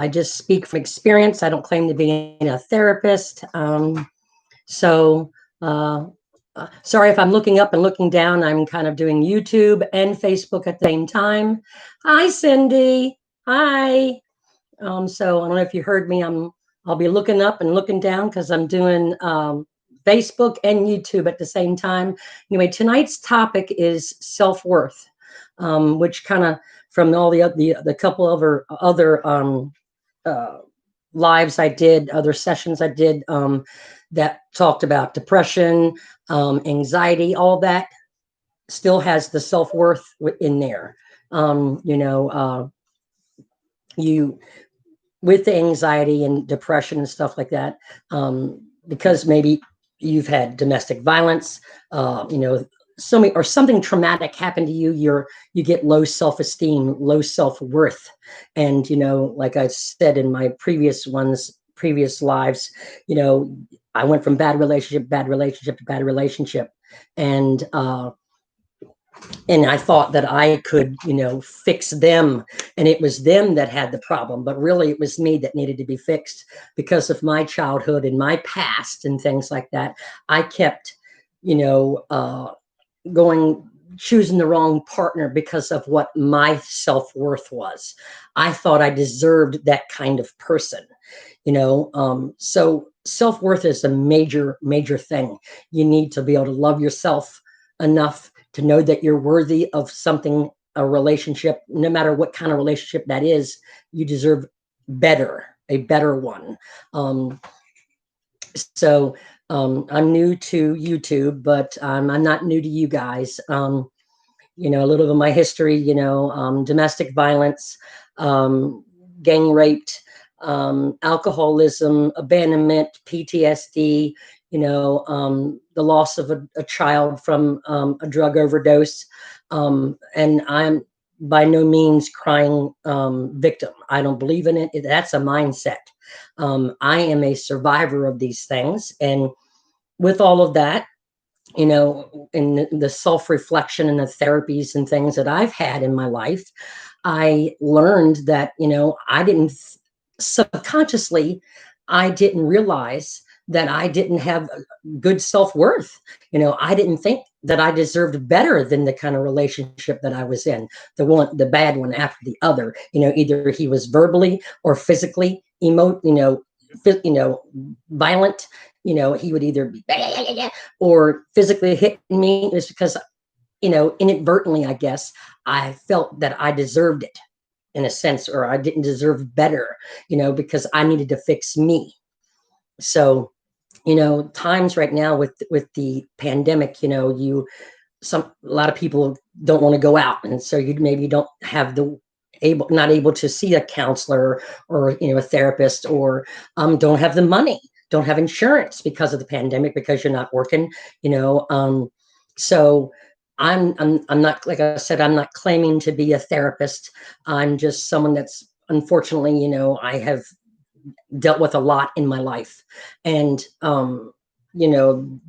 I just speak from experience. I don't claim to be a therapist. So, uh, Sorry if I'm looking up and looking down. I'm kind of doing YouTube and Facebook at the same time. Hi, Cindy. Hi. So I don't know if you heard me. I'll be looking up and looking down because I'm doing Facebook and YouTube at the same time. Anyway, tonight's topic is self-worth, which kind of from all the couple of other uh, lives I did, other sessions I did that talked about depression, anxiety, all that still has the self-worth in there. You with the anxiety and depression and stuff like that, because maybe you've had domestic violence, or something traumatic happened to you. You get low self-esteem, low self-worth, and like I said in my previous lives, I went from bad relationship, to bad relationship, and I thought that I could, fix them, and it was them that had the problem, but really it was me that needed to be fixed because of my childhood and my past and things like that. I kept, you know, uh, going choosing the wrong partner because of what my self-worth was. I thought I deserved that kind of person, so self-worth is a major thing. You need to be able to love yourself enough to know that you're worthy of something, a relationship, no matter what kind of relationship that is. You deserve a better one. um, I'm new to YouTube, but I'm not new to you guys. A little bit of my history, domestic violence, um, gang raped, alcoholism, abandonment, PTSD, the loss of a child from a drug overdose. And I'm by no means crying victim. I don't believe in it. That's a mindset. I am a survivor of these things. And with all of that, in the self-reflection and the therapies and things that I've had in my life, I learned that, I didn't subconsciously, I didn't realize that I didn't have good self-worth. I didn't think that I deserved better than the kind of relationship that I was in, the bad one after the other. Either he was verbally or physically violent. He would either be or physically hitting me. It's because, inadvertently, I guess, I felt that I deserved it in a sense, or I didn't deserve better, because I needed to fix me. So, times right now with the pandemic, a lot of people don't want to go out, and so you maybe don't have not able to see a counselor or a therapist, or don't have the money, don't have insurance because of the pandemic, because you're not working. So I'm not, like I said, I'm not claiming to be a therapist. I'm just someone that's, unfortunately, I have dealt with a lot in my life. And you know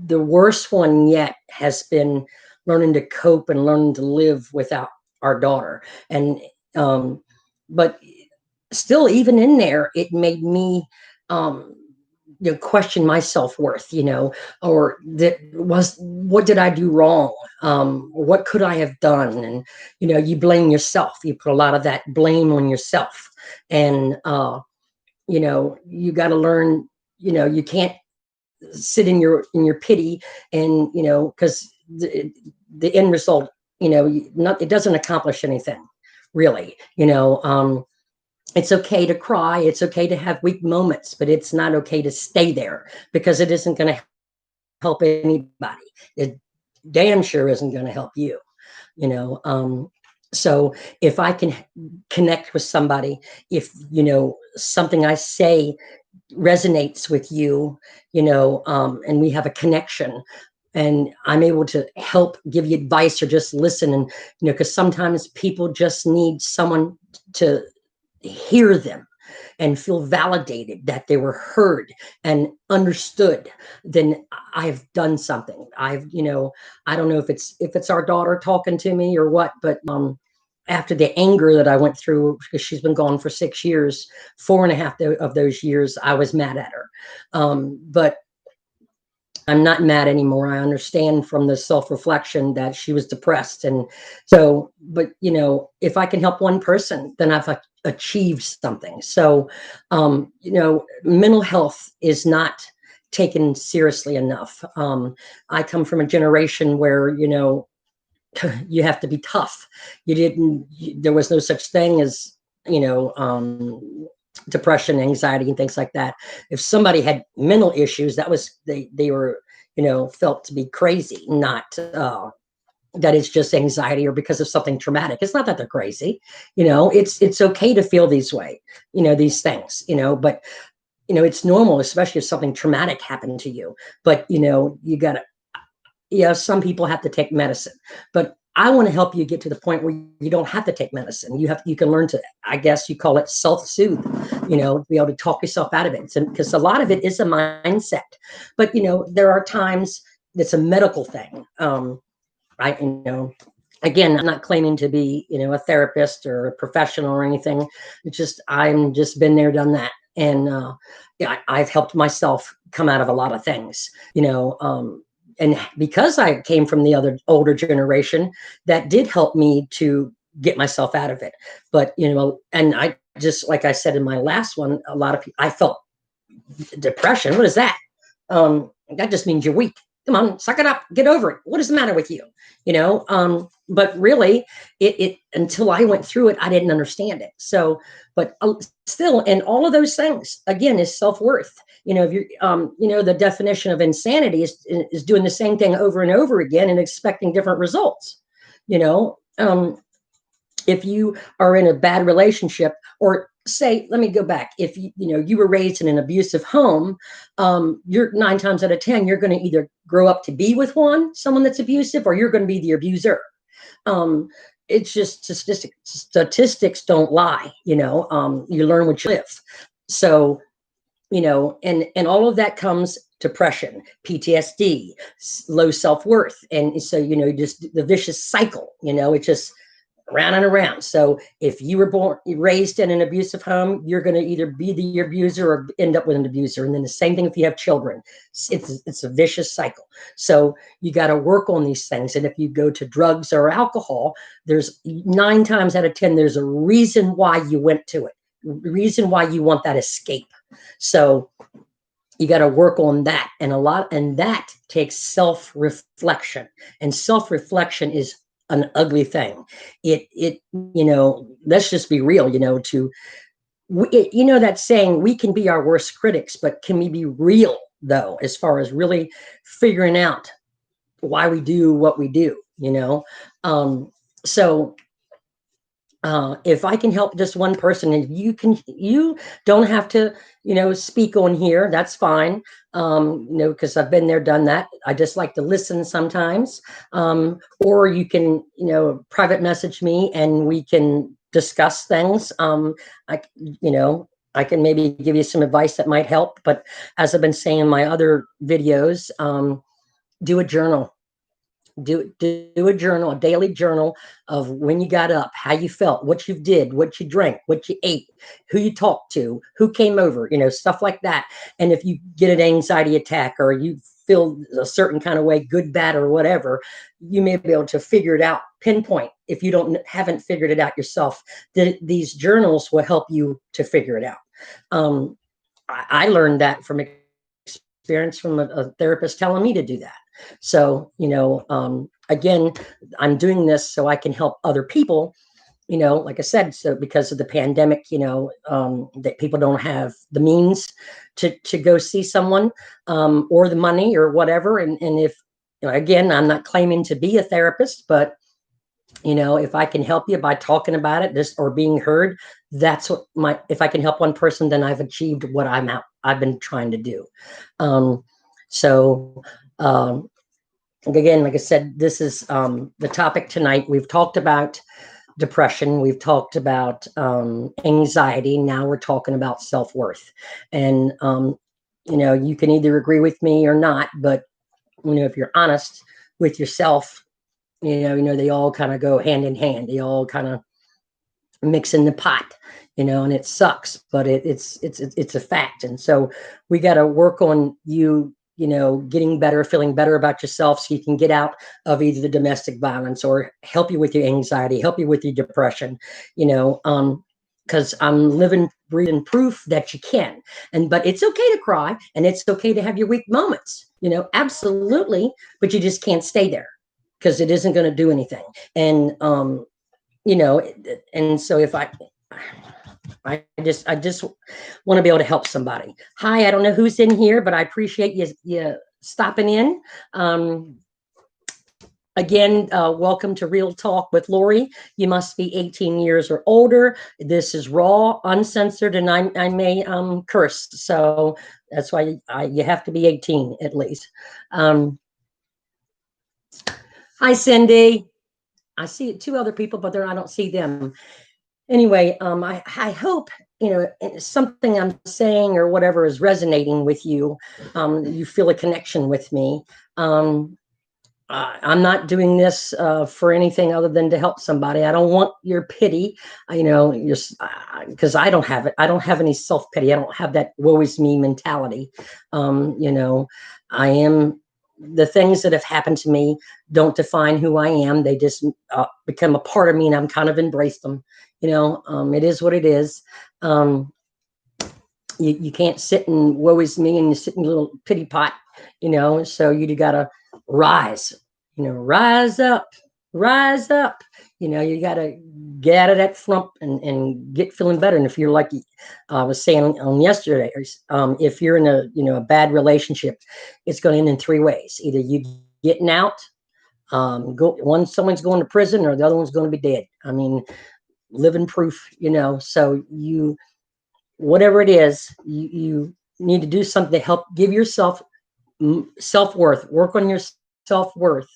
the worst one yet has been learning to cope and learning to live without our daughter. And um but still, even in there, it made me um question my self-worth, or that was, what did I do wrong? What could I have done? And you blame yourself, you put a lot of that blame on yourself. And you got to learn, you can't sit in your pity, and because the end result, not, it doesn't accomplish anything, really. It's okay to cry, it's okay to have weak moments, but it's not okay to stay there, because it isn't going to help anybody. It damn sure isn't going to help you. you know um so if I can connect with somebody, if something I say resonates with you, and we have a connection, and I'm able to help give you advice or just listen. And because sometimes people just need someone to hear them and feel validated, that they were heard and understood, then I've done something. I don't know if it's our daughter talking to me or what, but after the anger that I went through, because she's been gone for 6 years, 4.5 of those years, I was mad at her. But I'm not mad anymore. I understand from the self-reflection that she was depressed. And so, but if I can help one person, then I've achieved something. So, mental health is not taken seriously enough. I come from a generation where, you have to be tough. There was no such thing as, depression, anxiety, and things like that. If somebody had mental issues, that was, they were, felt to be crazy, not that it's just anxiety or because of something traumatic. It's not that they're crazy. It's okay to feel these things, but it's normal, especially if something traumatic happened to you. But you gotta, some people have to take medicine, but I want to help you get to the point where you don't have to take medicine. You can learn to, I guess you call it self-soothe, be able to talk yourself out of it. Because a lot of it is a mindset, but there are times it's a medical thing. I, again, I'm not claiming to be, a therapist or a professional or anything. It's just, I'm just been there, done that. And yeah, I've helped myself come out of a lot of things, and because I came from the older generation, that did help me to get myself out of it. But, and I just, like I said in my last one, a lot of people, I felt depression. What is that? That just means you're weak. Come on, suck it up, get over it. What is the matter with you? But really it until I went through it, I didn't understand it. So, but still, and all of those things again is self-worth. If you're, the definition of insanity is doing the same thing over and over again and expecting different results. If you are in a bad relationship, or say, let me go back, if you were raised in an abusive home, you're 9 times out of 10, you're going to either grow up to be with someone that's abusive, or you're going to be the abuser. It's just statistics don't lie. You learn what you live. So, and all of that comes depression, PTSD, low self-worth. And so, just the vicious cycle, it just around and around. So if you were raised in an abusive home, you're going to either be the abuser or end up with an abuser. And then the same thing if you have children. It's a vicious cycle. So you got to work on these things. And if you go to drugs or alcohol, there's 9 times out of 10, there's a reason why you went to it, reason why you want that escape. So you got to work on that. And that takes self-reflection. And self-reflection is an ugly thing. Let's just be real, that saying, we can be our worst critics, but can we be real though, as far as really figuring out why we do what we do, so if I can help just one person, and you don't have to, speak on here, that's fine. Because I've been there, done that. I just like to listen sometimes. Or you can, private message me and we can discuss things. I can maybe give you some advice that might help. But as I've been saying in my other videos, do a journal. Do a journal, a daily journal of when you got up, how you felt, what you did, what you drank, what you ate, who you talked to, who came over, stuff like that. And if you get an anxiety attack or you feel a certain kind of way, good, bad, or whatever, you may be able to figure it out, pinpoint. If you haven't figured it out yourself, these journals will help you to figure it out. I learned that from experience from a therapist telling me to do that. So, again, I'm doing this so I can help other people, like I said, so because of the pandemic, that people don't have the means to go see someone, or the money or whatever. And if, again, I'm not claiming to be a therapist, but, if I can help you by talking about it, or being heard, that's what if I can help one person, then I've achieved what I've been trying to do. So, again, like I said, this is the topic tonight. We've talked about depression. We've talked about anxiety. Now we're talking about self-worth. And, you can either agree with me or not, but, if you're honest with yourself, they all kind of go hand in hand. They all kind of, mix in the pot, and it sucks, but it's a fact. And so we got to work on you, getting better, feeling better about yourself, so you can get out of either the domestic violence or help you with your anxiety, help you with your depression, because I'm living, breathing proof that you can. But it's okay to cry, and it's okay to have your weak moments, absolutely, but you just can't stay there because it isn't going to do anything. And you know and so if I just want to be able to help somebody. Hi, I don't know who's in here, but I appreciate you stopping in. Again, welcome to Real Talk with Lori. You must be 18 years or older. This is raw, uncensored, and I may curse, so that's why you have to be 18 at least. Hi, Cindy. I see two other people, but I don't see them. Anyway, I hope something I'm saying or whatever is resonating with you. You feel a connection with me. I'm not doing this for anything other than to help somebody. I don't want your pity, because I don't have it. I don't have any self pity. I don't have that woe is me mentality. I am. The things that have happened to me don't define who I am. They just become a part of me, and I'm kind of embraced them. It is what it is. You can't sit and woe is me and you sit in a little pity pot, so you gotta rise, rise up, rise up. You gotta get out of that slump and get feeling better. And if you're like I was saying on yesterday, if you're in a bad relationship, it's going to end in three ways. Either you getting out, someone's going to prison, or the other one's going to be dead. I mean, living proof, so whatever it is, you need to do something to help give yourself self-worth, work on your self-worth,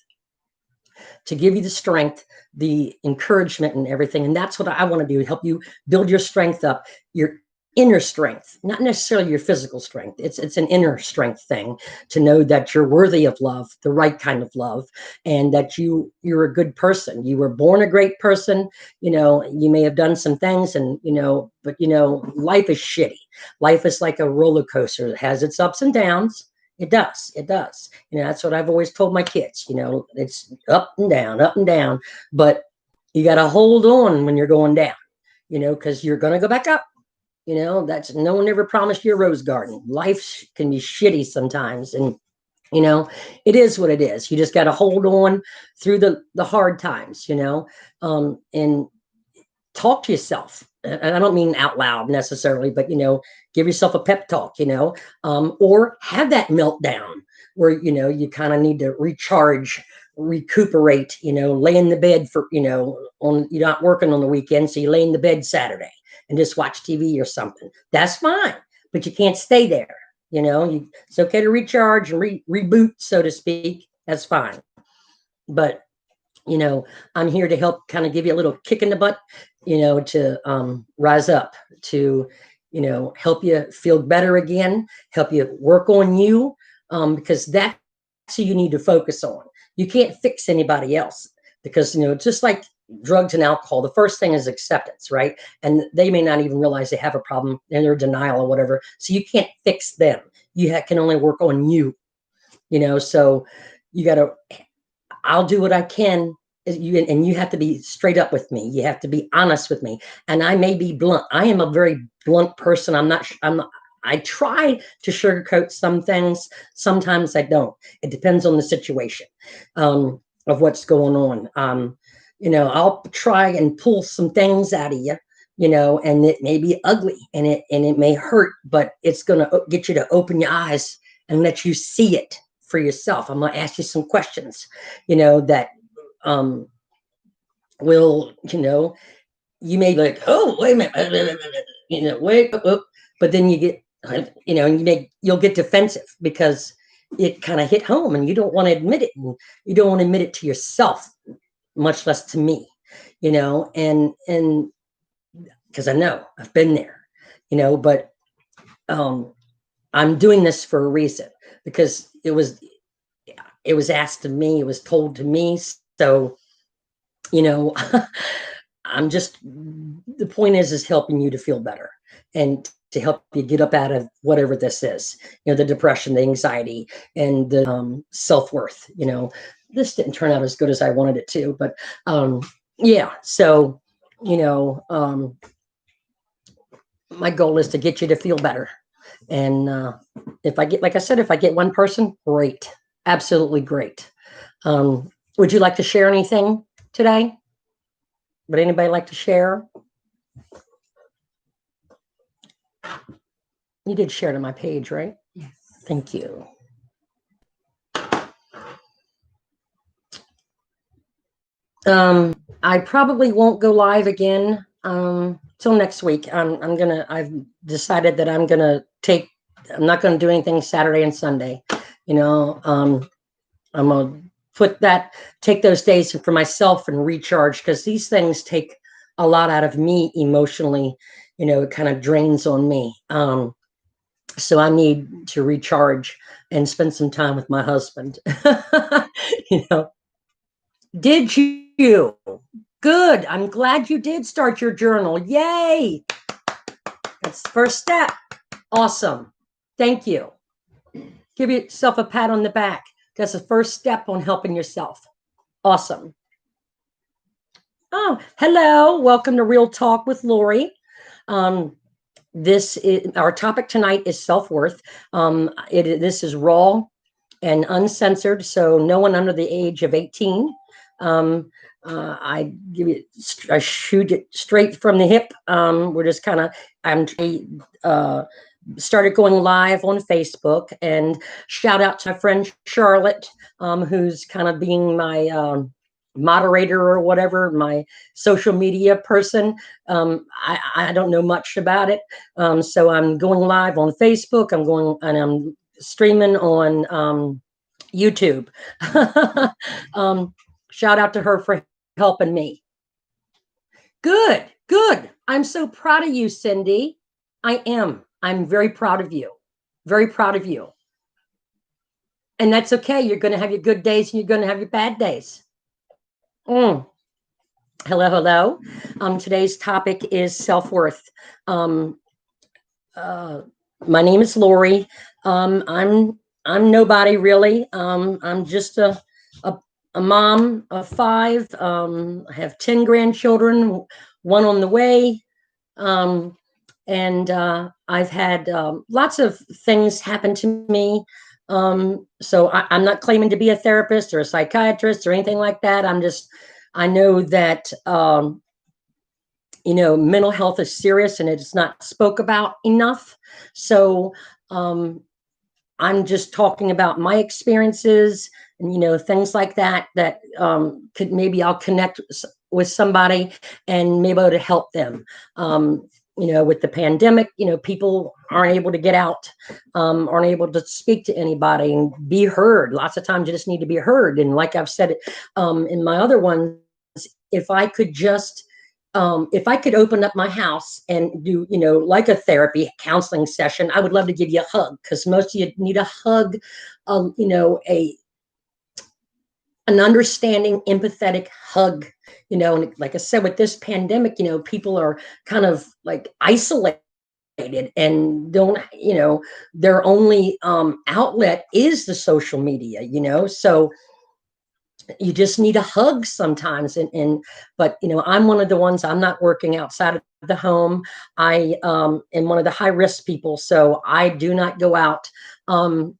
to give you the strength, the encouragement, and everything. And that's what I want to do, help you build your strength up, your inner strength, not necessarily your physical strength. It's an inner strength thing, to know that you're worthy of love, the right kind of love, and that you're a good person. You were born a great person. You may have done some things, and but life is shitty. Life is like a roller coaster. It has its ups and downs. It does. It does. That's what I've always told my kids. It's up and down, but you got to hold on when you're going down, because you're going to go back up. That's, no one ever promised you a rose garden. Life can be shitty sometimes. And, it is what it is. You just got to hold on through the hard times, and talk to yourself. And I don't mean out loud necessarily, but, give yourself a pep talk, or have that meltdown where, you kind of need to recharge, recuperate, lay in the bed for, you're not working on the weekend. So you lay in the bed Saturday and just watch TV or something. That's fine, but you can't stay there. It's okay to recharge and reboot, so to speak. That's fine. But, I'm here to help kind of give you a little kick in the butt, to rise up, to, help you feel better again, help you work on you, because that's who you need to focus on. You can't fix anybody else, because, just like drugs and alcohol, the first thing is acceptance, right? And they may not even realize they have a problem, and they're denial or whatever. So you can't fix them. You can only work on you, so you got to, I'll do what I can. And you have to be straight up with me. You have to be honest with me. And I may be blunt. I am a very blunt person. I'm not, I try to sugarcoat some things. Sometimes I don't. It depends on the situation, of what's going on. I'll try and pull some things out of you, and it may be ugly, and it may hurt, but it's going to get you to open your eyes and let you see it for yourself. I'm going to ask you some questions, that will, you may be like, oh, wait a minute, wait, but then you get, and you'll get defensive because it kind of hit home, and you don't want to admit it, and you don't want to admit it to yourself, much less to me, and because I know I've been there, but I'm doing this for a reason, because it was asked of me, it was told to me. So, I'm just, the point is helping you to feel better and to help you get up out of whatever this is, the depression, the anxiety, and the self-worth. This didn't turn out as good as I wanted it to, but yeah. So, my goal is to get you to feel better. And if I get, like I said, if I get one person, great, absolutely great. Would you like to share anything today? Would anybody like to share? You did share to my page, right? Yes. Thank you. I probably won't go live again till next week. I've decided that I'm not gonna do anything Saturday and Sunday. I'm gonna take those days for myself and recharge, because these things take a lot out of me emotionally. It kind of drains on me. So I need to recharge and spend some time with my husband. Did you? Good. I'm glad you did start your journal. Yay. That's the first step. Awesome. Thank you. Give yourself a pat on the back. That's the first step on helping yourself. Awesome. Oh, hello. Welcome to Real Talk with Lori. This is our topic tonight is self-worth. This is raw and uncensored, so no one under the age of 18. I shoot it straight from the hip. We're just kind of, started going live on Facebook, and shout out to my friend Charlotte, who's kind of being my moderator or whatever, my social media person. I don't know much about it. So I'm going live on Facebook. I'm streaming on YouTube. Shout out to her for helping me. Good. I'm so proud of you, Cindy. I am. I'm very proud of you. Very proud of you. And that's okay. You're going to have your good days and you're going to have your bad days. Hello. Today's topic is self-worth. My name is Lori. I'm nobody really. I'm just a mom of 5. I have 10 grandchildren, 1 on the way. And I've had lots of things happen to me. So I'm not claiming to be a therapist or a psychiatrist or anything like that. I know that, mental health is serious and it's not spoke about enough. So I'm just talking about my experiences and, things like that, maybe I'll connect with somebody and maybe able to help them. With the pandemic, people aren't able to get out, aren't able to speak to anybody and be heard. Lots of times you just need to be heard. And like I've said in my other ones, if I could open up my house and do, like a therapy counseling session, I would love to give you a hug, because most of you need a hug, an understanding, empathetic hug, and like I said, with this pandemic, people are kind of like isolated and don't, their only outlet is the social media, so you just need a hug sometimes. But I'm one of the ones, I'm not working outside of the home. I am one of the high risk people, so I do not go out. I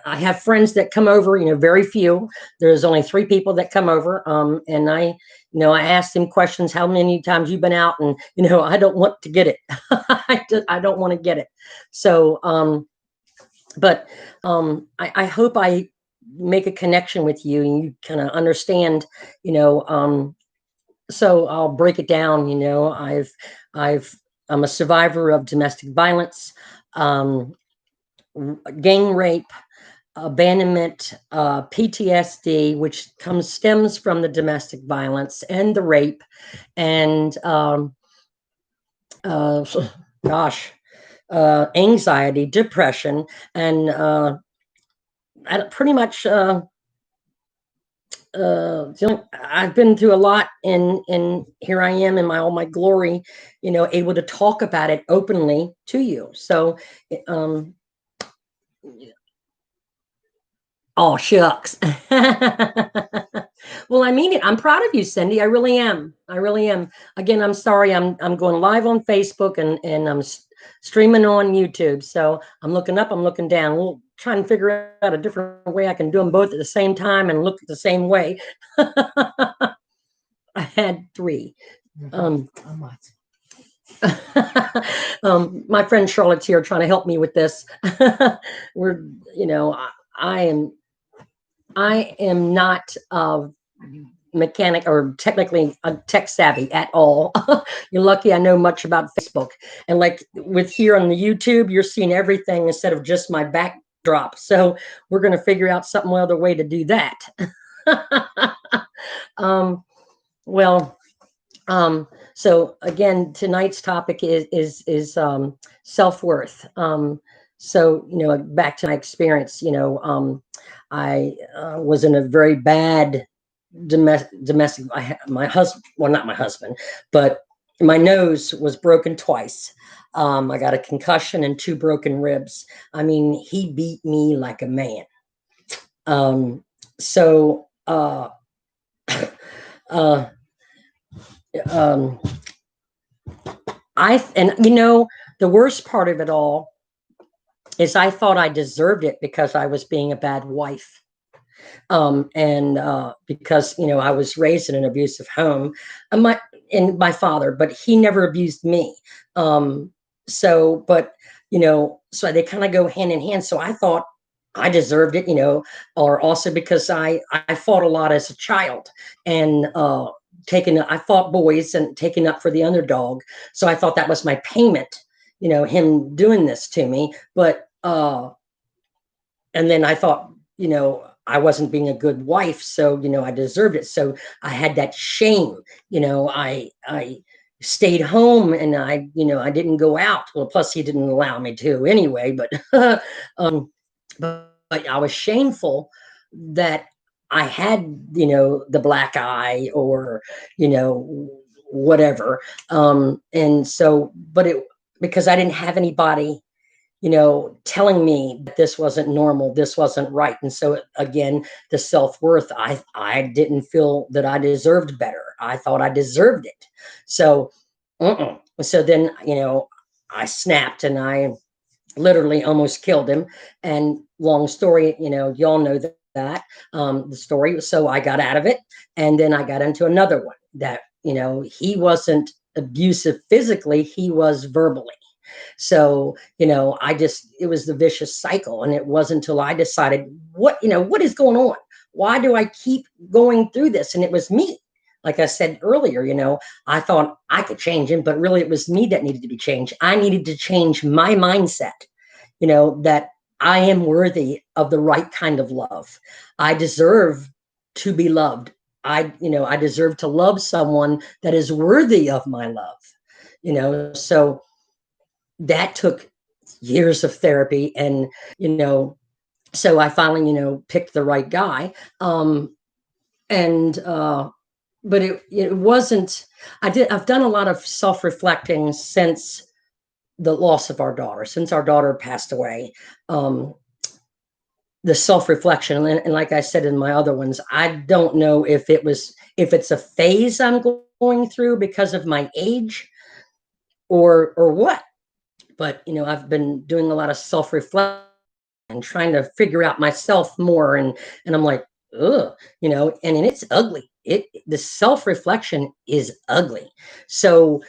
have friends that come over, very few. There's only 3 people that come over. And I ask them questions, how many times you've been out? And, I don't want to get it. I don't want to get it. So, but I hope I make a connection with you and you kind of understand, so I'll break it down. I'm a survivor of domestic violence, gang rape, abandonment, PTSD, which stems from the domestic violence and the rape, and anxiety, depression, and pretty much I've been through a lot, and here I am in my all my glory, able to talk about it openly to you. So, um, oh shucks. Well, I mean it. I'm proud of you, Cindy. I really am. I really am. Again, I'm sorry. I'm going live on Facebook, and I'm streaming on YouTube. So I'm looking up. I'm looking down. We'll try and figure out a different way I can do them both at the same time and look the same way. I had three. Um, my friend Charlotte's here trying to help me with this. We're, I am, I am not mechanic or technically tech savvy at all. You're lucky I know much about Facebook. And like with here on the YouTube, you're seeing everything instead of just my backdrop. So we're going to figure out some other way to do that. Well, so again, tonight's topic is self-worth. So, back to my experience, I was in a very bad domestic, my husband, well, not my husband, but my nose was broken twice. I got a concussion and 2 broken ribs. I mean, he beat me like a man. So, uh, um, the worst part of it all is I thought I deserved it because I was being a bad wife. And because, I was raised in an abusive home, my father, but he never abused me. But, so they kind of go hand in hand. So I thought I deserved it, or also because I fought a lot as a child, and I fought boys and taking up for the underdog. So I thought that was my payment, him doing this to me. But and then I thought, I wasn't being a good wife, so I deserved it. So I had that shame, I stayed home, and I didn't go out. Well, plus he didn't allow me to anyway, but but I was shameful that I had, the black eye, or, whatever. And so, but it, because I didn't have anybody, telling me that this wasn't normal, this wasn't right. And so again, the self-worth, I didn't feel that I deserved better. I thought I deserved it. So, so then, I snapped, and I literally almost killed him. And long story, y'all know that the story. So I got out of it, and then I got into another one that, he wasn't abusive physically, he was verbally. So, it was the vicious cycle. And it wasn't until I decided, what is going on? Why do I keep going through this? And it was me. Like I said earlier, I thought I could change him, but really it was me that needed to be changed. I needed to change my mindset, that I am worthy of the right kind of love. I deserve to be loved. I deserve to love someone that is worthy of my love, so that took years of therapy. And, so I finally, picked the right guy. And, but it wasn't, I've done a lot of self-reflecting since the loss of our daughter, since our daughter passed away. The self-reflection, and like I said in my other ones, I don't know if it's a phase I'm going through because of my age, or what. But I've been doing a lot of self-reflection and trying to figure out myself more, and I'm like, ugh, and it's ugly. The self-reflection is ugly. So,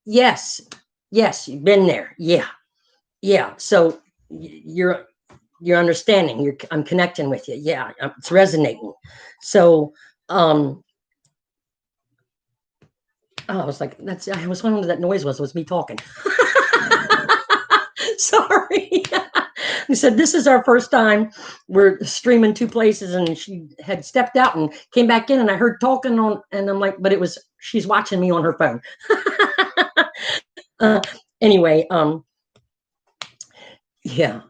yes, you've been there. Yeah. Yeah. So you're understanding. I'm connecting with you. Yeah, it's resonating. So, I was like, I was wondering what that noise was. It was me talking. Sorry. He said, this is our first time we're streaming 2 places, and she had stepped out and came back in, and I heard talking on, and I'm like, but she's watching me on her phone. uh, anyway, yeah.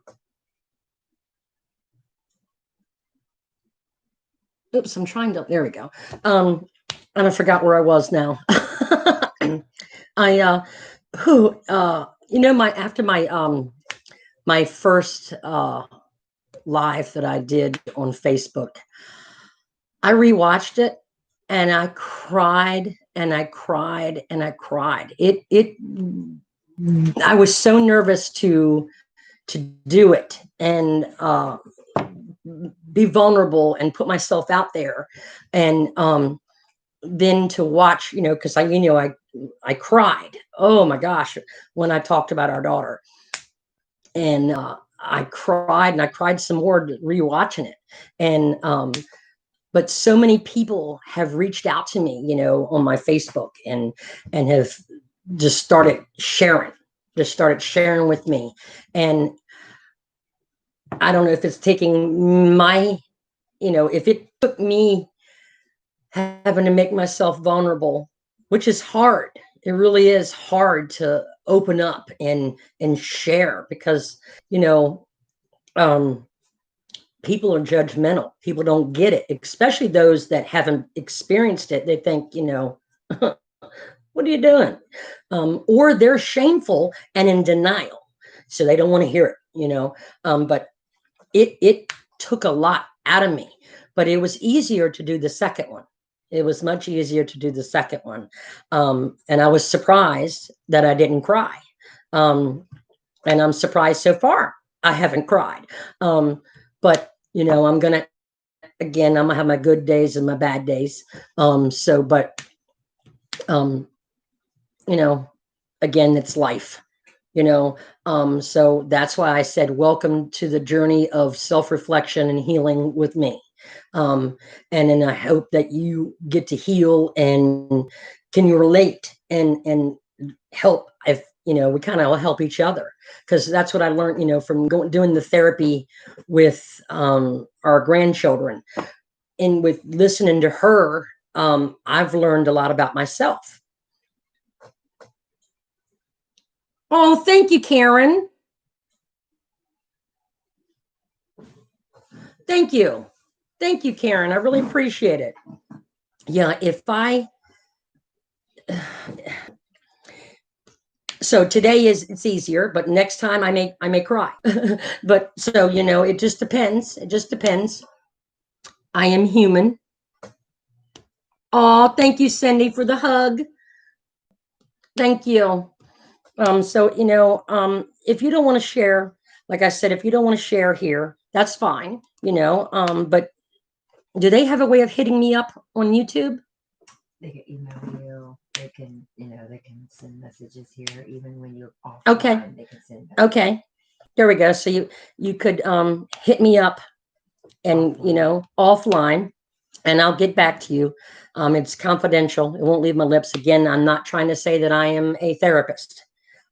Oops, I'm trying to, there we go. And I forgot where I was now. I, after my first, live that I did on Facebook, I rewatched it and I cried and I cried and I cried. I was so nervous to do it and be vulnerable and put myself out there, and then to watch, because I cried. Oh my gosh, when I talked about our daughter, and I cried and I cried some more rewatching it, and but so many people have reached out to me, on my Facebook, and have just started sharing with me. And I don't know if it's taking my, if it took me having to make myself vulnerable, which is hard. It really is hard to open up and share, because, people are judgmental. People don't get it, especially those that haven't experienced it. They think, what are you doing? Or they're shameful and in denial, so they don't want to hear it. But it took a lot out of me. But it was easier to do the second one. It was much easier to do the second one, and I was surprised that I didn't cry. And I'm surprised so far I haven't cried. But I'm gonna have my good days and my bad days. But again, it's life. So that's why I said, welcome to the journey of self-reflection and healing with me. And then I hope that you get to heal, and can you relate and help. If we kind of help each other, because that's what I learned, from doing the therapy with our grandchildren, and with listening to her. I've learned a lot about myself. Oh, thank you, Karen. Thank you. Thank you, Karen. I really appreciate it. Yeah, so today it's easier, but next time I may cry. But so, it just depends. It just depends. I am human. Oh, thank you, Cindy, for the hug. Thank you. So, if you don't want to share, like I said, if you don't want to share here, that's fine, but do they have a way of hitting me up on YouTube? They can email you. They can, they can send messages here, even when you're offline. Okay. They can send messages. Okay. There we go. So you could hit me up and, offline, and I'll get back to you. It's confidential. It won't leave my lips. Again, I'm not trying to say that I am a therapist.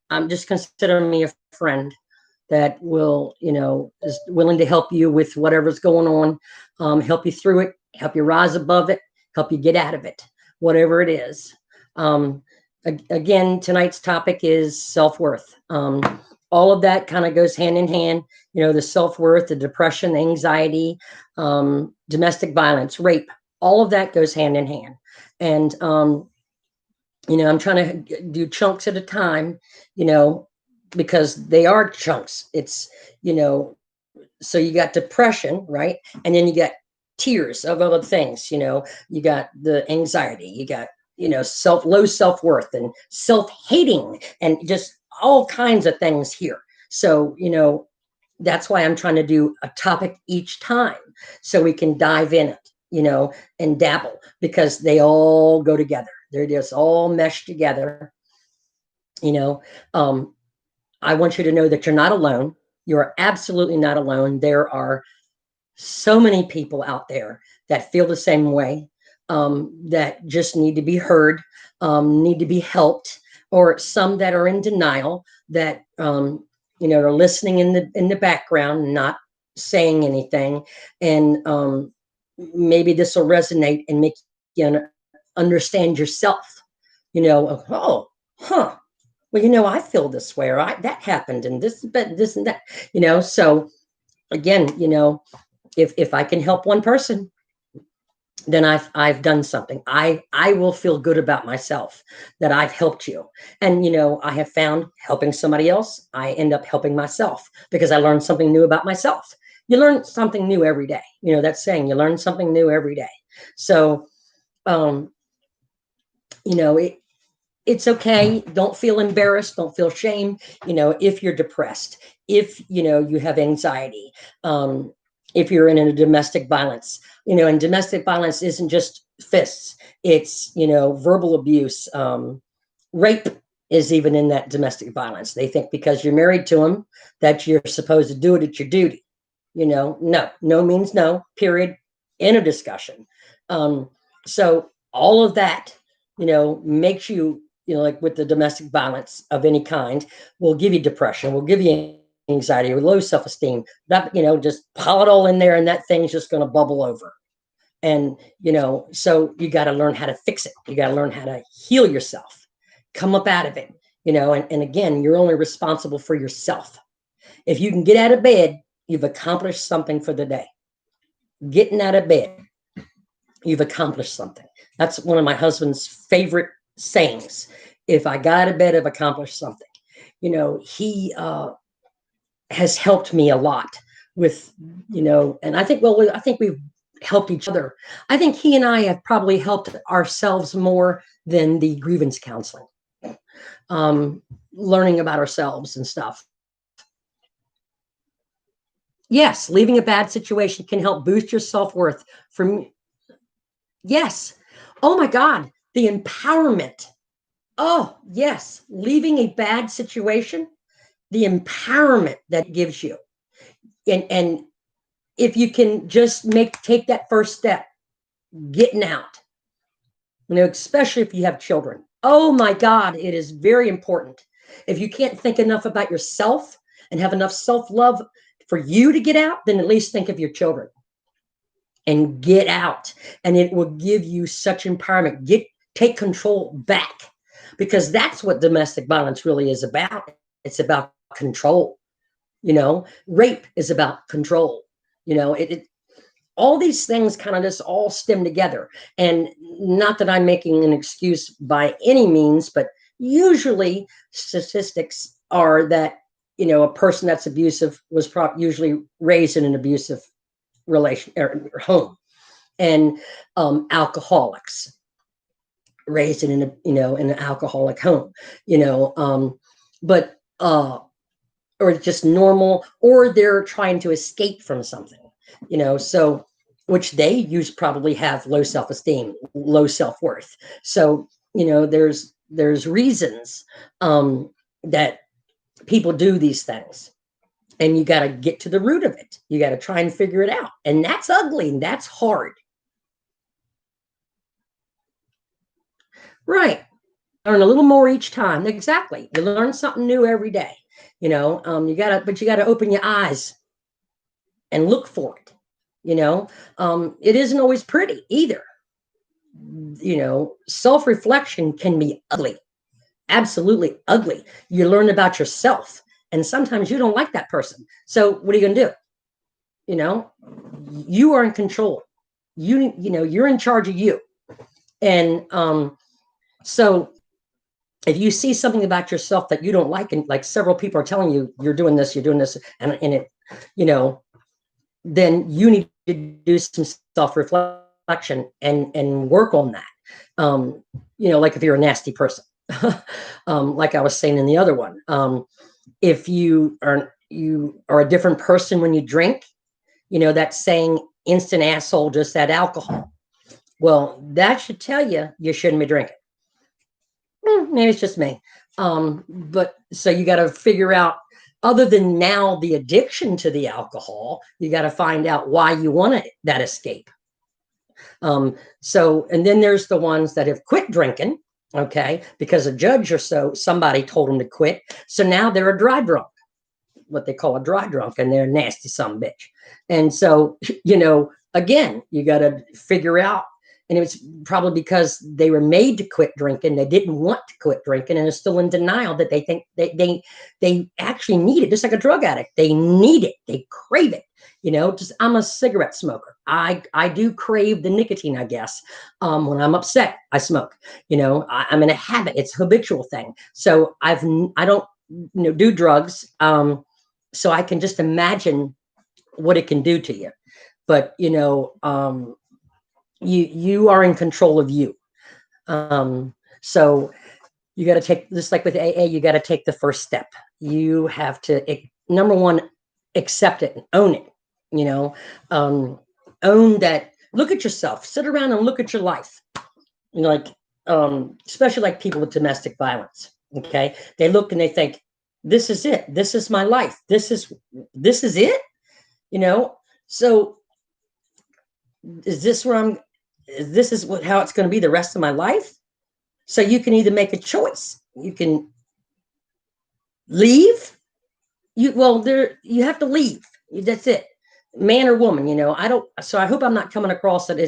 I'm just considering me a friend that will, is willing to help you with whatever's going on, help you through it, help you rise above it, help you get out of it, whatever it is. Again, tonight's topic is self-worth. All of that kind of goes hand in hand, the self-worth, the depression, anxiety, domestic violence, rape, all of that goes hand in hand. And, I'm trying to do chunks at a time, because they are chunks. It's, so you got depression, right? And then you got tiers of other things, you got the anxiety, you got, low self-worth and self-hating, and just all kinds of things here. So, that's why I'm trying to do a topic each time, so we can dive in it, and dabble, because they all go together. They're just all meshed together. I want you to know that you're not alone. You are absolutely not alone. There are so many people out there that feel the same way, that just need to be heard, need to be helped, or some that are in denial, that are listening in the background, not saying anything. And maybe this will resonate and make you understand yourself. Oh, huh. Well, I feel this way, or that happened, and this and that. So again, if I can help one person, then I've done something. I will feel good about myself that I've helped you. And I have found helping somebody else, I end up helping myself because I learned something new about myself. You learn something new every day. That saying, you learn something new every day. So um, it's okay. Don't feel embarrassed. Don't feel shame. If you're depressed, if you have anxiety, if you're in a domestic violence, and domestic violence isn't just fists. It's verbal abuse. Rape is even in that domestic violence. They think because you're married to them that you're supposed to do it at your duty. No means no. Period. In a discussion. So all of that, makes you, like with the domestic violence of any kind, will give you depression, will give you anxiety or low self-esteem. That, just pile it all in there and that thing's just going to bubble over. And, so you got to learn how to fix it. You got to learn how to heal yourself, come up out of it, and again, you're only responsible for yourself. If you can get out of bed, you've accomplished something for the day. Getting out of bed, you've accomplished something. That's one of my husband's favorite sayings. If I got out of bed, I've accomplished something. He has helped me a lot with, and I think, I think we've helped each other. I think he and I have probably helped ourselves more than the grievance counseling, learning about ourselves and stuff. Yes, leaving a bad situation can help boost your self-worth. Yes. Oh my God, the empowerment. Oh, yes. Leaving a bad situation, the empowerment that gives you. And if you can just take that first step, getting out, especially if you have children. Oh my God, it is very important. If you can't think enough about yourself and have enough self-love for you to get out, then at least think of your children and get out. And it will give you such empowerment. Take control back, because that's what domestic violence really is about. It's about control. Rape is about control. All these things kind of just all stem together. And not that I'm making an excuse by any means, but usually statistics are that, a person that's abusive was usually raised in an abusive relation or home. And alcoholics raised in an alcoholic home, but or just normal, or they're trying to escape from something, so which they probably have low self-esteem, low self-worth. So, there's reasons that people do these things, and you got to get to the root of it. You got to try and figure it out. And that's ugly and that's hard. Right. Learn a little more each time. Exactly. You learn something new every day. You got to open your eyes and look for it. It isn't always pretty either. Self-reflection can be ugly, absolutely ugly. You learn about yourself, and sometimes you don't like that person. So what are you going to do? You are in control. You're in charge of you. And so if you see something about yourself that you don't like, and like several people are telling you, you're doing this, and it, then you need to do some self-reflection and work on that. Like if you're a nasty person, like I was saying in the other one, if you are a different person when you drink, that saying instant asshole, just that alcohol. Well, that should tell you shouldn't be drinking. Maybe it's just me. But so you got to figure out, other than now the addiction to the alcohol, you got to find out why you want that escape. So, and then there's the ones that have quit drinking, okay, because a judge or somebody told them to quit. So now they're a dry drunk, what they call a dry drunk, and they're a nasty son of a bitch. And so, again, you got to figure out And it was probably because they were made to quit drinking. They didn't want to quit drinking and are still in denial that they think they actually need it, just like a drug addict. They need it. They crave it. Just I'm a cigarette smoker. I do crave the nicotine, I guess. When I'm upset, I smoke. I'm in a habit. It's a habitual thing. So I don't do drugs. So I can just imagine what it can do to you. But you are in control of you. So you got to take, just like with AA, you got to take the first step. You have to, number one, accept it and own it. Own that. Look at yourself. Sit around and look at your life. Especially like people with domestic violence. Okay, they look and they think, this is it. This is my life. This is it. So is this where I'm? This is how it's going to be the rest of my life. So you can either make a choice. You can leave. You have to leave. That's it. Man or woman, so I hope I'm not coming across that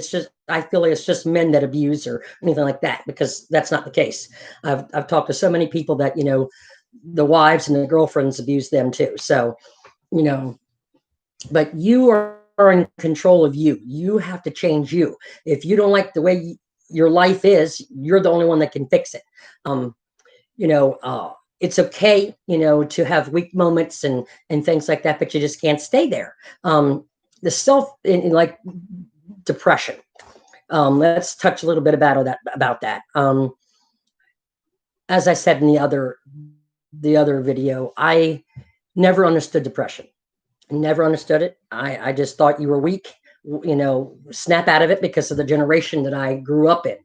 I feel like it's just men that abuse or anything like that, because that's not the case. I've talked to so many people that, the wives and the girlfriends abuse them too. So, but you are in control of you. You have to change you. If you don't like the way your life is, you're the only one that can fix it. It's okay, to have weak moments and things like that, but you just can't stay there. Like depression. Let's touch a little bit about that. As I said in the other video, I never understood depression. Never understood it. I just thought you were weak, snap out of it, because of the generation that I grew up in,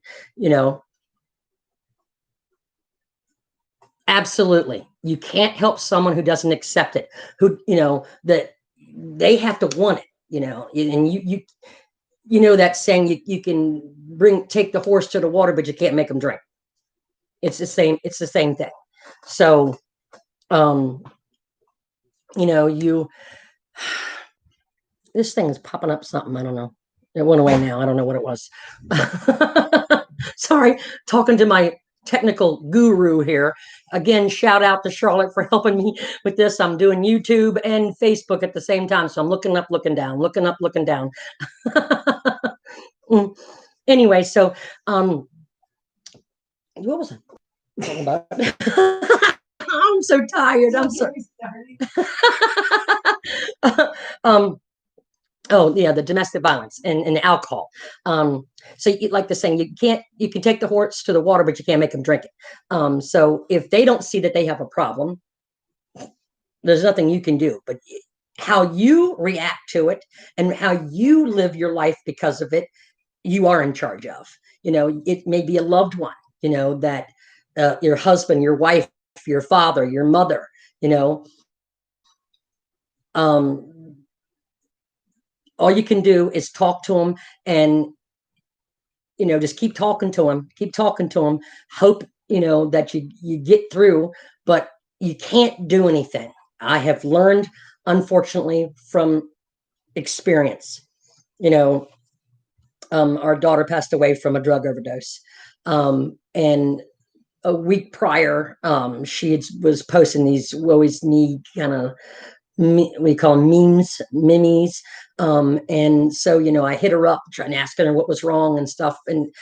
Absolutely. You can't help someone who doesn't accept it, who, that they have to want it, and that saying, you can take the horse to the water, but you can't make them drink. It's the same thing. So, this thing is popping up something. I don't know. It went away now. I don't know what it was. Sorry, talking to my technical guru here. Again, shout out to Charlotte for helping me with this. I'm doing YouTube and Facebook at the same time. So I'm looking up, looking down, looking up, looking down. Anyway, so what was I talking about? I'm so tired. I'm sorry. Oh yeah, the domestic violence and the alcohol. So like the saying, you can take the horse to the water, but you can't make them drink it. So if they don't see that they have a problem, there's nothing you can do. But how you react to it and how you live your life because of it, you are in charge of. It may be a loved one, that your husband, your wife, your father, your mother, all you can do is talk to them and, just keep talking to them, hope, that you get through, but you can't do anything. I have learned, unfortunately, from experience. Our daughter passed away from a drug overdose. And a week prior, she was posting these woe is me kind of, we call them minis. And so, I hit her up, trying to ask her what was wrong and stuff. And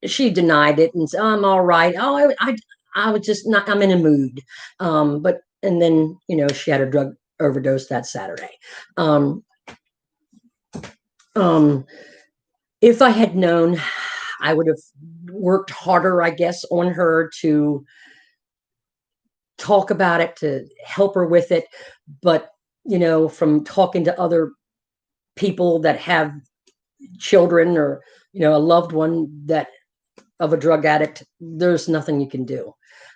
she denied it and said, I'm all right. Oh, I was just not, I'm in a mood. And then, she had a drug overdose that Saturday. If I had known, I would have worked harder, I guess, on her to talk about it, to help her with it. But, from talking to other people that have children or, a loved one that of a drug addict, there's nothing you can do.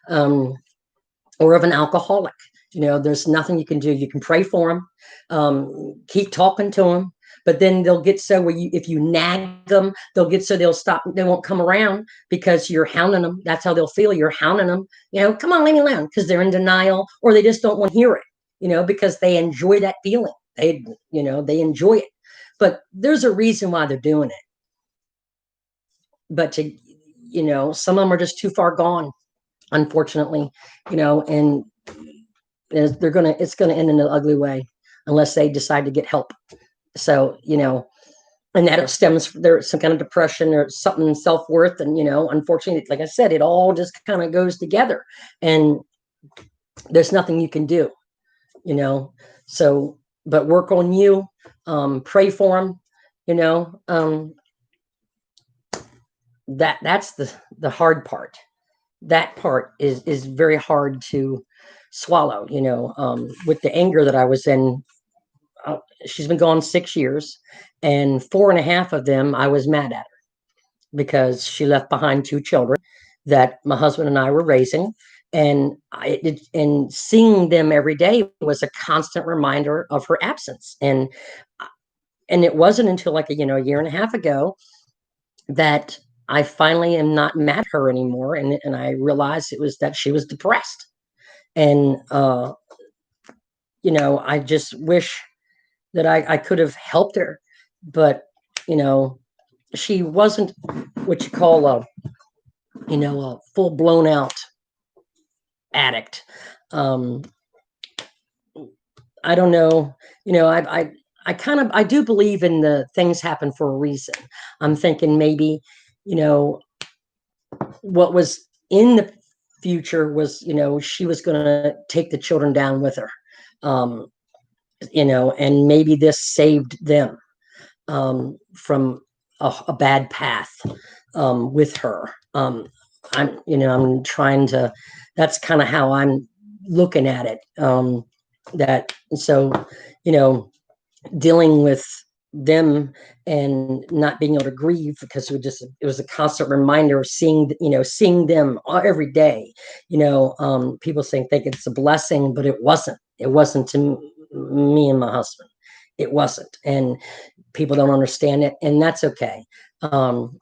Or of an alcoholic, there's nothing you can do. You can pray for them, keep talking to them, but then they'll get so where if you nag them, they'll get so they'll stop. They won't come around because you're hounding them. That's how they'll feel. You're hounding them. Come on, leave me alone, because they're in denial, or they just don't want to hear it. Because they enjoy that feeling. They enjoy it. But there's a reason why they're doing it. but to, some of them are just too far gone, unfortunately, and it's gonna end in an ugly way unless they decide to get help. So, and that stems from there's some kind of depression or something self-worth. And, unfortunately, like I said, it all just kind of goes together, and there's nothing you can do, you know. So, but work on you, pray for them, you know. That's the hard part. That part is very hard to swallow, with the anger that I was in. She's been gone 6 years, and 4.5 of them I was mad at her because she left behind 2 children that my husband and I were raising. And seeing them every day was a constant reminder of her absence. And it wasn't until like a year and a half ago that I finally am not mad at her anymore. And I realized it was that she was depressed. And, I just wish that I could have helped her, but, she wasn't what you call a full blown out addict. Um, I don't know, I do believe in the things happen for a reason. I'm thinking maybe, you know, what was in the future was, she was going to take the children down with her. Um, and maybe this saved them, from a bad path, with her. I'm trying to, that's kind of how I'm looking at it. That, so, you know, dealing with them and not being able to grieve because it was a constant reminder of seeing them every day. People think it's a blessing, but it wasn't to me and my husband. It wasn't. And people don't understand it, and that's okay. um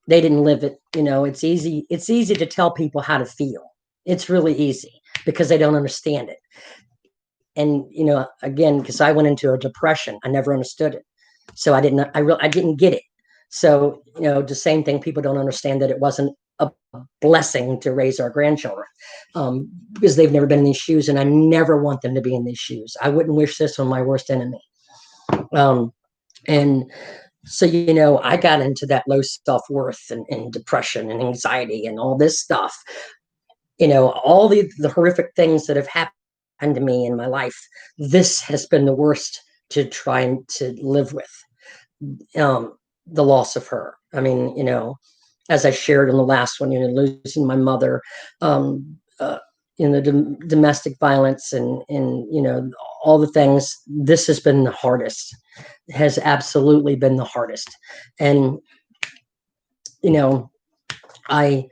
they didn't live it. It's easy to tell people how to feel. It's really easy because they don't understand it. And again, because I went into a depression, I never understood it. So I didn't get it. So the same thing, people don't understand that it wasn't a blessing to raise our grandchildren, because they've never been in these shoes, and I never want them to be in these shoes. I wouldn't wish this on my worst enemy. And so, I got into that low self-worth and depression and anxiety and all this stuff. All the horrific things that have happened to me in my life, this has been the worst to try and to live with. The loss of her. I mean, as I shared in the last one, losing my mother, in the domestic violence, and all the things. This has been the hardest. It has absolutely been the hardest. And I,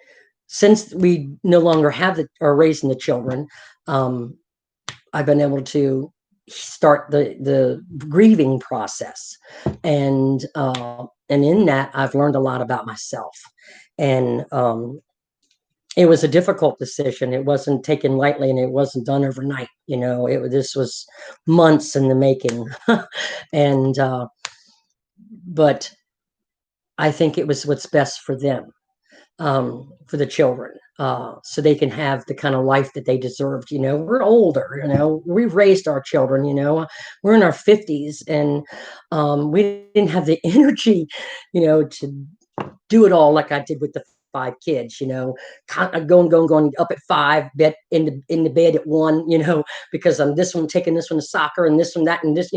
since we no longer are raising the children, I've been able to start the grieving process, and in that I've learned a lot about myself. And it was a difficult decision. It wasn't taken lightly, and it wasn't done overnight. This was months in the making. And but I think it was what's best for them, for the children, so they can have the kind of life that they deserved. We're older, we've raised our children, we're in our 50s, and we didn't have the energy, to do it all like I did with the 5 kids, going up at 5, bed in the bed at 1, because I'm this one taking this one to soccer, and this one that, and this,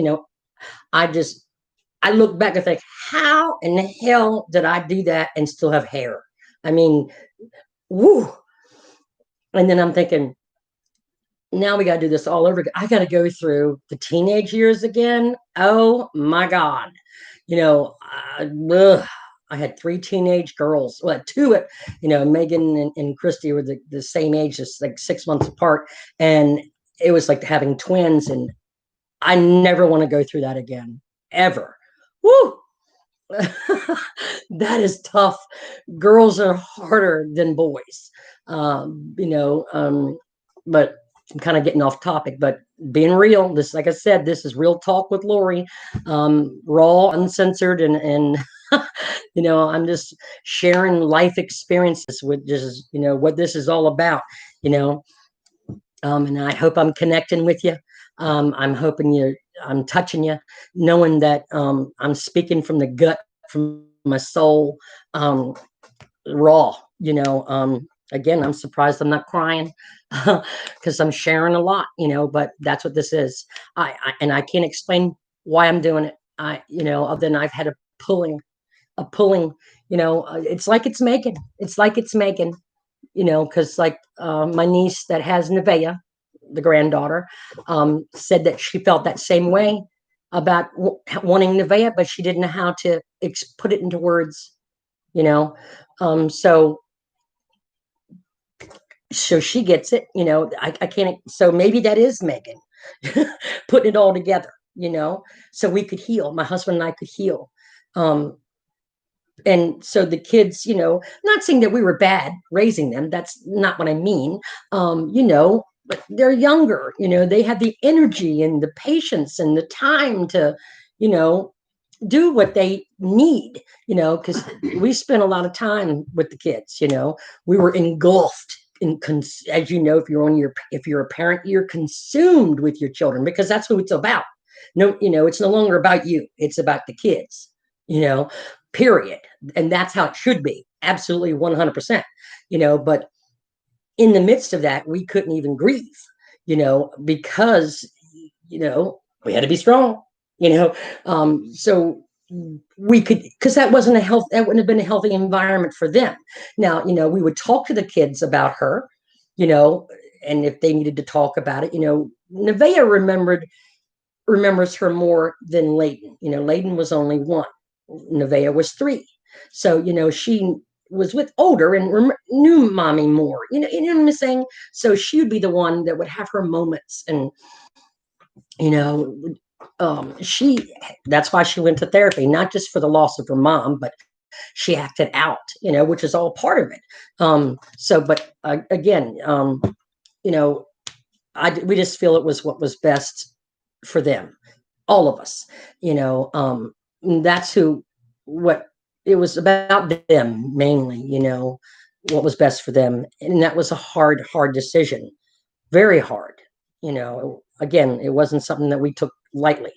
I look back and think, how in the hell did I do that and still have hair? I mean, woo. And then I'm thinking, now we got to do this all over again. I got to go through the teenage years again. Oh my God. I had 3 teenage girls. Well, 2, Megan and Christy were the same age, just like 6 months apart. And it was like having twins. And I never want to go through that again, ever. Woo. That is tough. Girls are harder than boys. But I'm kind of getting off topic, but being real, this, like I said, this is real talk with Lori, raw, uncensored, and I'm just sharing life experiences, with just, what this is all about, you know. And I hope I'm connecting with you. I'm hoping I'm touching you, knowing that I'm speaking from the gut, from my soul, um, raw. Again, I'm surprised I'm not crying because I'm sharing a lot. But that's what this is. And I can't explain why I'm doing it. Other than I've had a pulling. It's like it's making. It's like it's making, because like my niece that has Nevaeh, the granddaughter, said that she felt that same way about wanting Nevaeh, but she didn't know how to put it into words, you know. So she gets it, I can't. So maybe that is Megan putting it all together, so we could heal. My husband and I could heal. Um, and so the kids, not saying that we were bad raising them, that's not what I mean. But they're younger, they have the energy and the patience and the time to, you know do what they need, because we spent a lot of time with the kids. We were engulfed as if you're a parent, you're consumed with your children, because that's who it's about. No, it's no longer about you, it's about the kids, you know period. And that's how it should be, absolutely 100%. But in the midst of that, we couldn't even grieve, because we had to be strong, so we could, because that wouldn't have been a healthy environment for them. Now, we would talk to the kids about her, you know and if they needed to talk about it, Nevaeh remembers her more than Layden. Layden was only one, Nevaeh was three. So, she was with older and knew mommy more. You know what I'm saying? So she would be the one that would have her moments, and you know, she that's why she went to therapy, not just for the loss of her mom, but she acted out, which is all part of it. But again, you know, we just feel it was what was best for them, all of us. That's what it was about, them mainly. What was best for them, and that was a hard decision, very hard. Again, it wasn't something that we took lightly.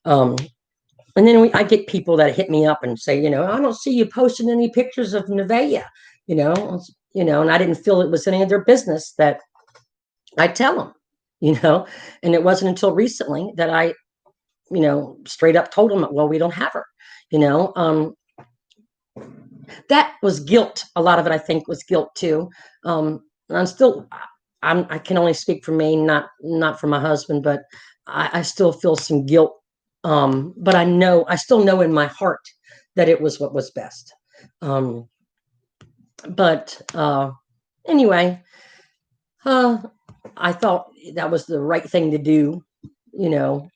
Um, and then I get people that hit me up and say, I don't see you posting any pictures of Nevaeh, you know, and I didn't feel it was any of their business that I tell them, and it wasn't until recently that I, straight up told them, well, we don't have her, you know. That was guilt. A lot of it, I think, was guilt too. I'm still, I can only speak for me, not for my husband, but I still feel some guilt. But I still know in my heart that it was what was best. Um, but anyway, I thought that was the right thing to do. You know,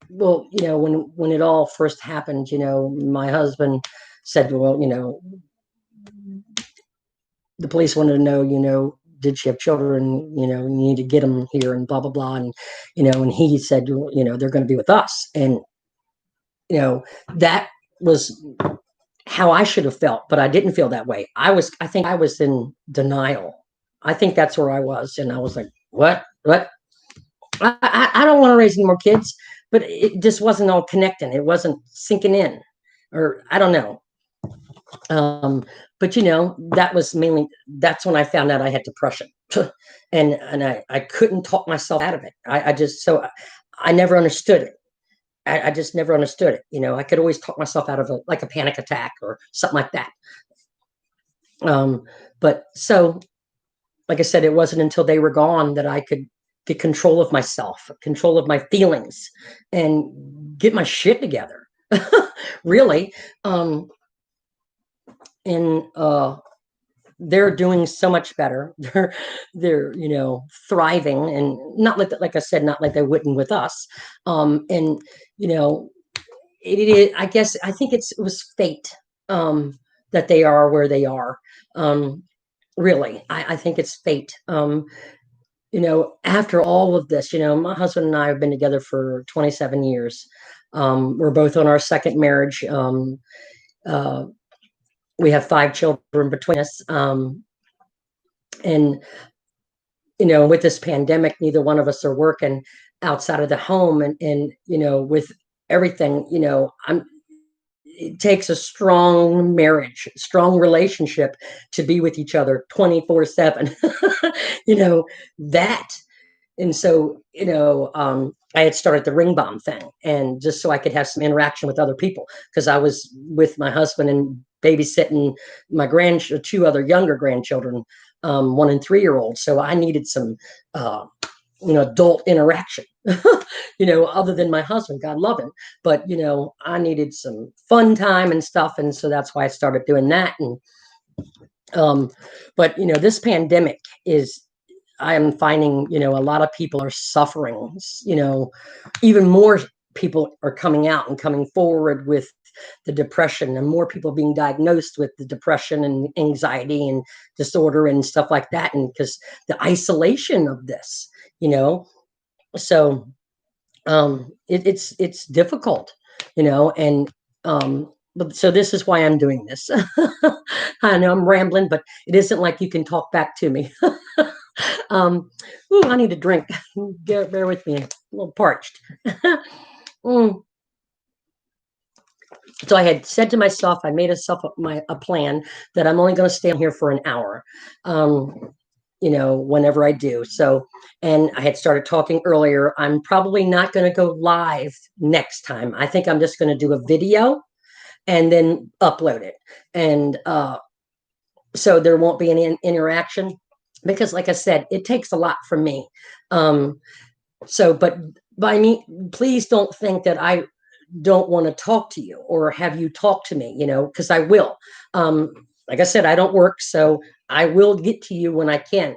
well, when it all first happened, my husband said, well, the police wanted to know, did she have children? You need to get them here and blah, blah, blah. And, and he said, well, they're going to be with us. And, that was how I should have felt, but I didn't feel that way. I think I was in denial. I think that's where I was. And I was like, what? I don't want to raise any more kids, but it just wasn't all connecting. It wasn't sinking in, or I don't know. But that's when I found out I had depression, and I couldn't talk myself out of it. I never understood it. I just never understood it. I could always talk myself out of like a panic attack or something like that. But so, like I said, it wasn't until they were gone that I could get control of myself, control of my feelings, and get my shit together. Really. And they're doing so much better. They're thriving, and not like I said, not like they wouldn't with us. And you know, I guess I think it was fate, that they are where they are. Really, I think it's fate. After all of this, my husband and I have been together for 27 years. We're both on our second marriage. Uh, we have 5 children between us. And, with this pandemic, neither one of us are working outside of the home. And with everything, it takes a strong marriage, strong relationship to be with each other 24/7. you know, that. And so, I had started the ring bomb thing, and just so I could have some interaction with other people, because I was with my husband and babysitting my 2 other younger grandchildren, 1 and 3-year-old. So I needed some, adult interaction, other than my husband, God love him. But, I needed some fun time and stuff. And so that's why I started doing that. And, but, this pandemic is, I am finding, a lot of people are suffering, even more people are coming out and coming forward with the depression, and more people being diagnosed with the depression and anxiety and disorder and stuff like that. And because the isolation of this, so it's difficult, and but so this is why I'm doing this. I know I'm rambling, but it isn't like you can talk back to me. I need a drink. Bear with me. I'm a little parched. Mm. So I had said to myself, I made a plan that I'm only going to stay on here for an hour, whenever I do. So, and I had started talking earlier. I'm probably not going to go live next time. I think I'm just going to do a video and then upload it. And so there won't be any interaction, because like I said, it takes a lot from me. But by me, please don't think that I don't want to talk to you or have you talk to me, because I will. Like I said, I don't work, so I will get to you when I can.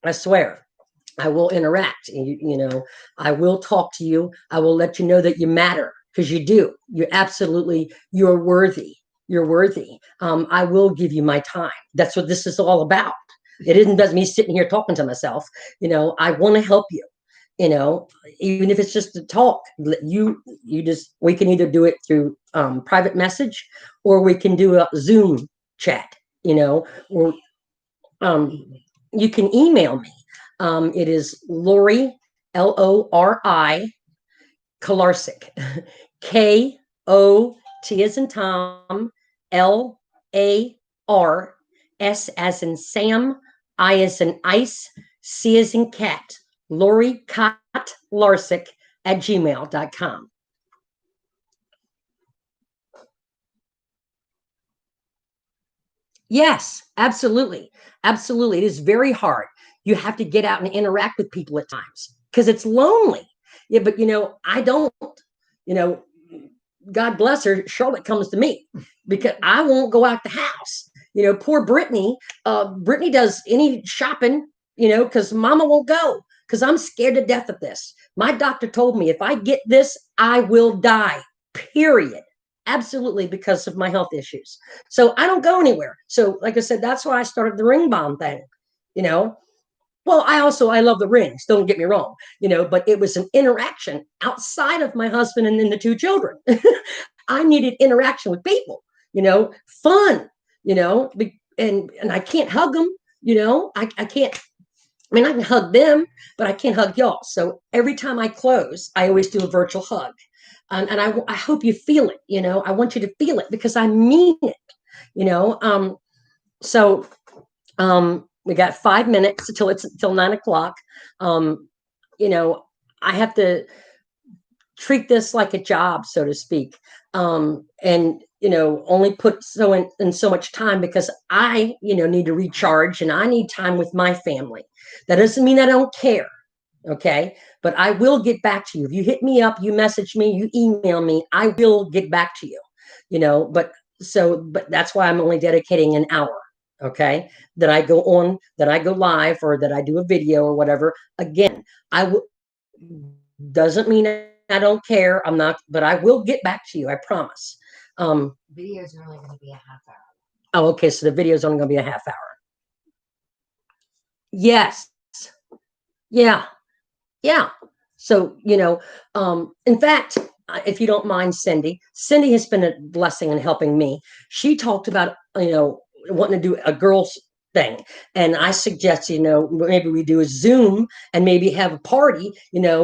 I swear. I will interact. I will talk to you. I will let you know that you matter, because you do. You're worthy. You're worthy. I will give you my time. That's what this is all about. It isn't just me sitting here talking to myself. I want to help you. Even if it's just a talk, we can either do it through private message, or we can do a Zoom chat, or you can email me. It is Lori, Lori, Kolarczyk, KOT as in Tom, LAR, S as in Sam, I as in ice, C as in cat, Lori Kolarczyk at gmail.com. Yes, absolutely. Absolutely. It is very hard. You have to get out and interact with people at times because it's lonely. Yeah, but I don't, you know, God bless her, Charlotte comes to me because I won't go out the house. Poor Brittany. Brittany does any shopping, because mama won't go, because I'm scared to death of this. My doctor told me if I get this, I will die, period. Absolutely, because of my health issues. So I don't go anywhere. So, like I said, that's why I started the ring bomb thing, you know. Well, I love the rings, don't get me wrong, but it was an interaction outside of my husband and then the 2 children. I needed interaction with people, fun, and I can't hug them, I can't. I mean, I can hug them, but I can't hug y'all. So every time I close, I always do a virtual hug. And I hope you feel it, I want you to feel it because I mean it, you know. So we got 5 minutes till 9 o'clock. Um, I have to treat this like a job, so to speak. And only put in so much time because I, need to recharge and I need time with my family. That doesn't mean I don't care. Okay. But I will get back to you. If you hit me up, you message me, you email me, I will get back to you, but that's why I'm only dedicating an hour. Okay. That I go live, or that I do a video or whatever. Again, doesn't mean I don't care. I'm not, but I will get back to you. I promise. Videos are only going to be a half hour. Oh, okay. So the video is only going to be a half hour. Yes. Yeah. Yeah. So, in fact, if you don't mind, Cindy has been a blessing in helping me. She talked about, wanting to do a girls thing. And I suggest, maybe we do a Zoom and maybe have a party,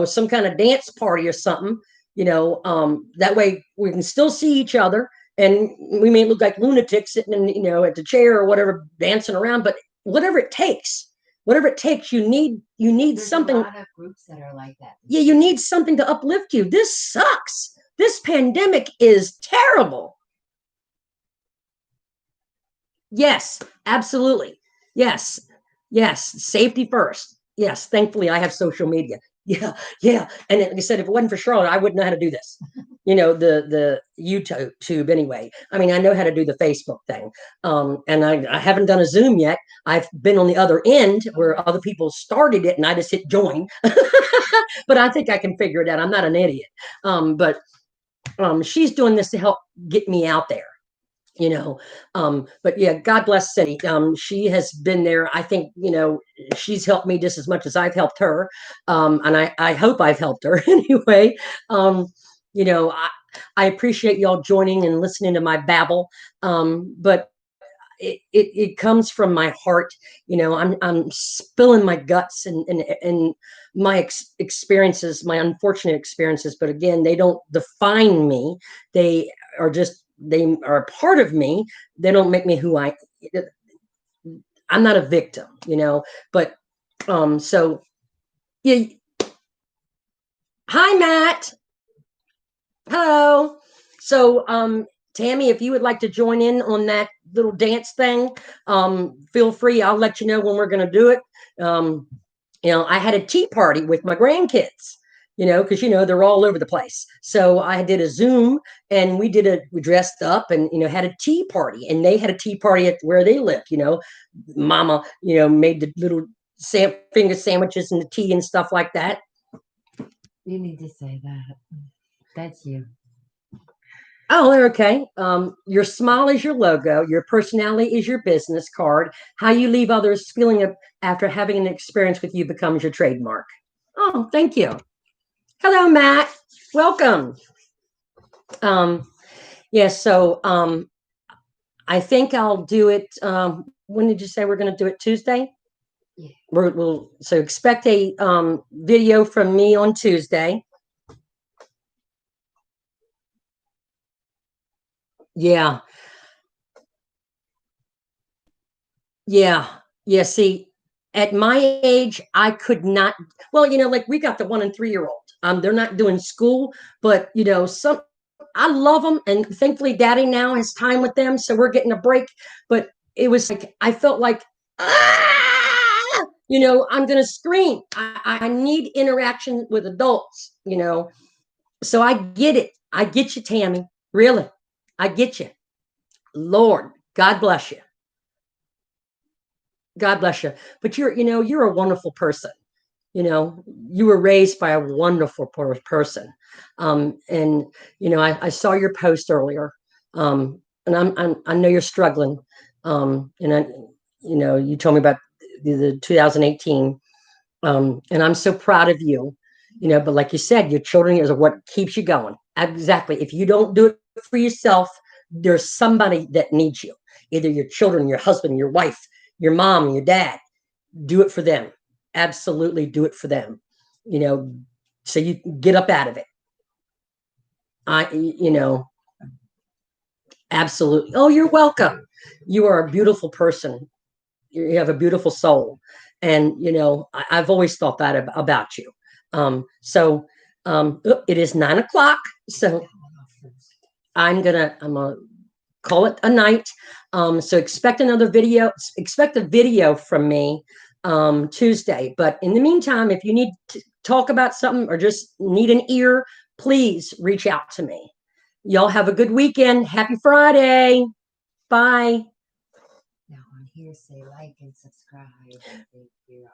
some kind of dance party or something, that way we can still see each other and we may look like lunatics sitting in, at the chair or whatever, dancing around, but whatever it takes, you need There's something. a lot of groups that are like that. Yeah, you need something to uplift you. This sucks. This pandemic is terrible. Yes, absolutely. Yes. Yes. Safety first. Yes. Thankfully, I have social media. Yeah. Yeah. And like I said, if it wasn't for Charlotte, I wouldn't know how to do this. The YouTube anyway. I mean, I know how to do the Facebook thing. And I haven't done a Zoom yet. I've been on the other end where other people started it and I just hit join. But I think I can figure it out. I'm not an idiot. But she's doing this to help get me out there. But yeah, God bless Cindy. She has been there. I think, she's helped me just as much as I've helped her. And I hope I've helped her anyway. You know, I, I appreciate y'all joining and listening to my babble. But it comes from my heart. I'm spilling my guts and my experiences, my unfortunate experiences. But again, they don't define me. They are a part of me. They don't make me who I'm not a victim, but so yeah. Hi, Matt. Hello. So Tammy, if you would like to join in on that little dance thing, feel free. I'll let you know when we're going to do it. I had a tea party with my grandkids, because they're all over the place. So I did a Zoom and we dressed up and had a tea party, and they had a tea party at where they lived. Mama, made the little finger sandwiches and the tea and stuff like that. You need to say that. That's you. Oh, okay. Your smile is your logo. Your personality is your business card. How you leave others feeling after having an experience with you becomes your trademark. Oh, thank you. Hello, Matt. Welcome. So I think I'll do it. When did you say we're going to do it? Tuesday? Yeah. So expect a video from me on Tuesday. Yeah. Yeah. Yeah. See, at my age, I could not. Well, like we got the 1 and 3-year-old. They're not doing school, but I love them, and thankfully, Daddy now has time with them, so we're getting a break. But it was like I felt like, I'm gonna scream. I need interaction with adults. So I get it. I get you, Tammy. Really, I get you. Lord, God bless you. God bless you. But you're a wonderful person. You were raised by a wonderful person. And I saw your post earlier. And I know you're struggling. And you told me about the 2018. And I'm so proud of you. But like you said, your children is what keeps you going. Exactly. If you don't do it for yourself, there's somebody that needs you. Either your children, your husband, your wife, your mom, your dad. Do it for them. Absolutely do it for them. So you get up out of it. Absolutely. Oh, you're welcome. You are a beautiful person. You have a beautiful soul. And, I've always thought that about you. So it is 9:00. So I'm gonna call it a night. So expect a video from me Tuesday. But in the meantime, if you need to talk about something or just need an ear, please reach out to me. Y'all have a good weekend. Happy Friday. Bye. Now on here, say like and subscribe. Thank you.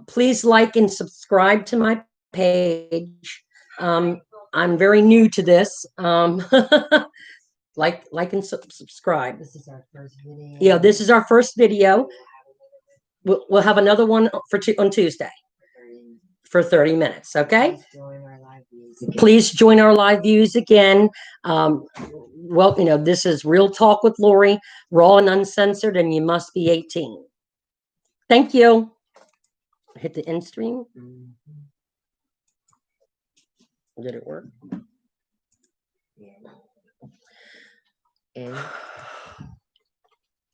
Please like and subscribe to my page. I'm very new to this. Like and subscribe. This is our first video. Yeah, this is our first video. We'll have another one on Tuesday for 30 minutes. Okay. Please join our live views again. Please join our live views again. Well, this is Real Talk with Lori, raw and uncensored, and you must be 18. Thank you. Hit the end stream. Mhm. Did it work? Yeah. And